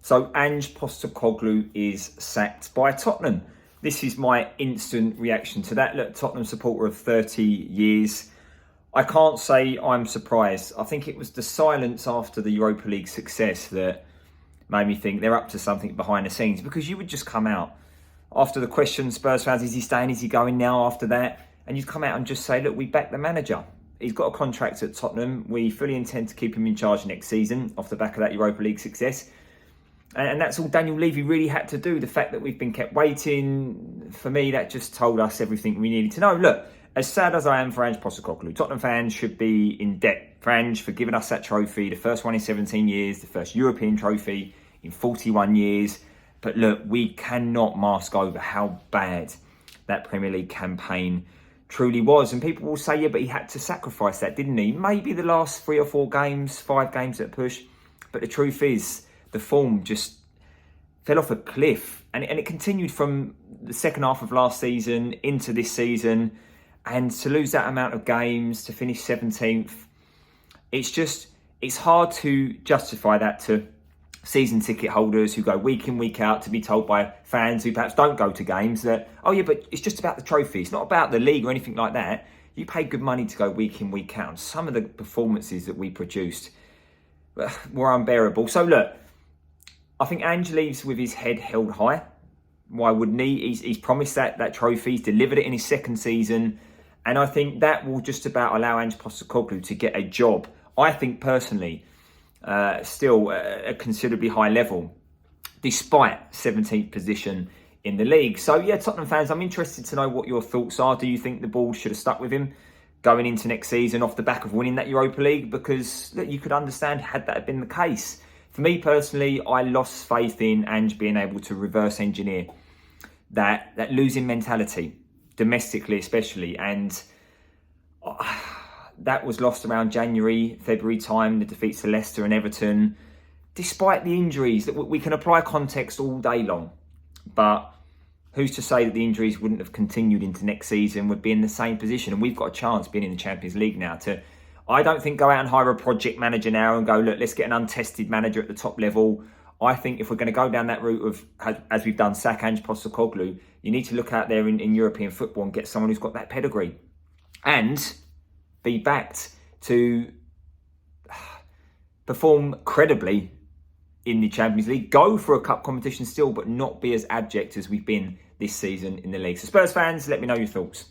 So Ange Postecoglou is sacked by Tottenham. This is my instant reaction to that. Look, Tottenham supporter of 30 years. I can't say I'm surprised. I think it was the silence after the Europa League success that made me think they're up to something behind the scenes, because you would just come out after the question, Spurs fans, is he staying, is he going now after that? And you'd come out and just say, look, we back the manager. He's got a contract at Tottenham. We fully intend to keep him in charge next season off the back of that Europa League success. And that's all Daniel Levy really had to do. The fact that we've been kept waiting, for me, that just told us everything we needed to know. Look, as sad as I am for Ange Postecoglou, Tottenham fans should be in debt for Ange for giving us that trophy, the first one in 17 years, the first European trophy in 41 years. But look, we cannot mask over how bad that Premier League campaign truly was. And people will say, yeah, but he had to sacrifice that, didn't he? Maybe the last 3 or 4 games, 5 games at a push. But the truth is, the form just fell off a cliff. And it continued from the second half of last season into this season. And to lose that amount of games, to finish 17th, it's hard to justify that to season ticket holders who go week in, week out, to be told by fans who perhaps don't go to games that, oh yeah, but it's just about the trophy. It's not about the league or anything like that. You pay good money to go week in, week out. And some of the performances that we produced were unbearable. So look, I think Ange leaves with his head held high. Why wouldn't he? He's promised that trophy. He's delivered it in his second season. And I think that will just about allow Ange Postecoglou to get a job. I think personally, still at a considerably high level, despite 17th position in the league. So yeah, Tottenham fans, I'm interested to know what your thoughts are. Do you think the ball should have stuck with him going into next season off the back of winning that Europa League? Because look, you could understand had that been the case. For me personally, I lost faith in Ange being able to reverse engineer that losing mentality, domestically especially. And that was lost around January, February time, the defeats to Leicester and Everton. Despite the injuries, that we can apply context all day long. But who's to say that the injuries wouldn't have continued into next season, would be in the same position? And we've got a chance being in the Champions League now to, I don't think, go out and hire a project manager now and go, look, let's get an untested manager at the top level. I think if we're going to go down that route of, as we've done, sack Ange Postecoglou, you need to look out there in European football and get someone who's got that pedigree and be backed to perform credibly in the Champions League, go for a cup competition still, but not be as abject as we've been this season in the league. So Spurs fans, let me know your thoughts.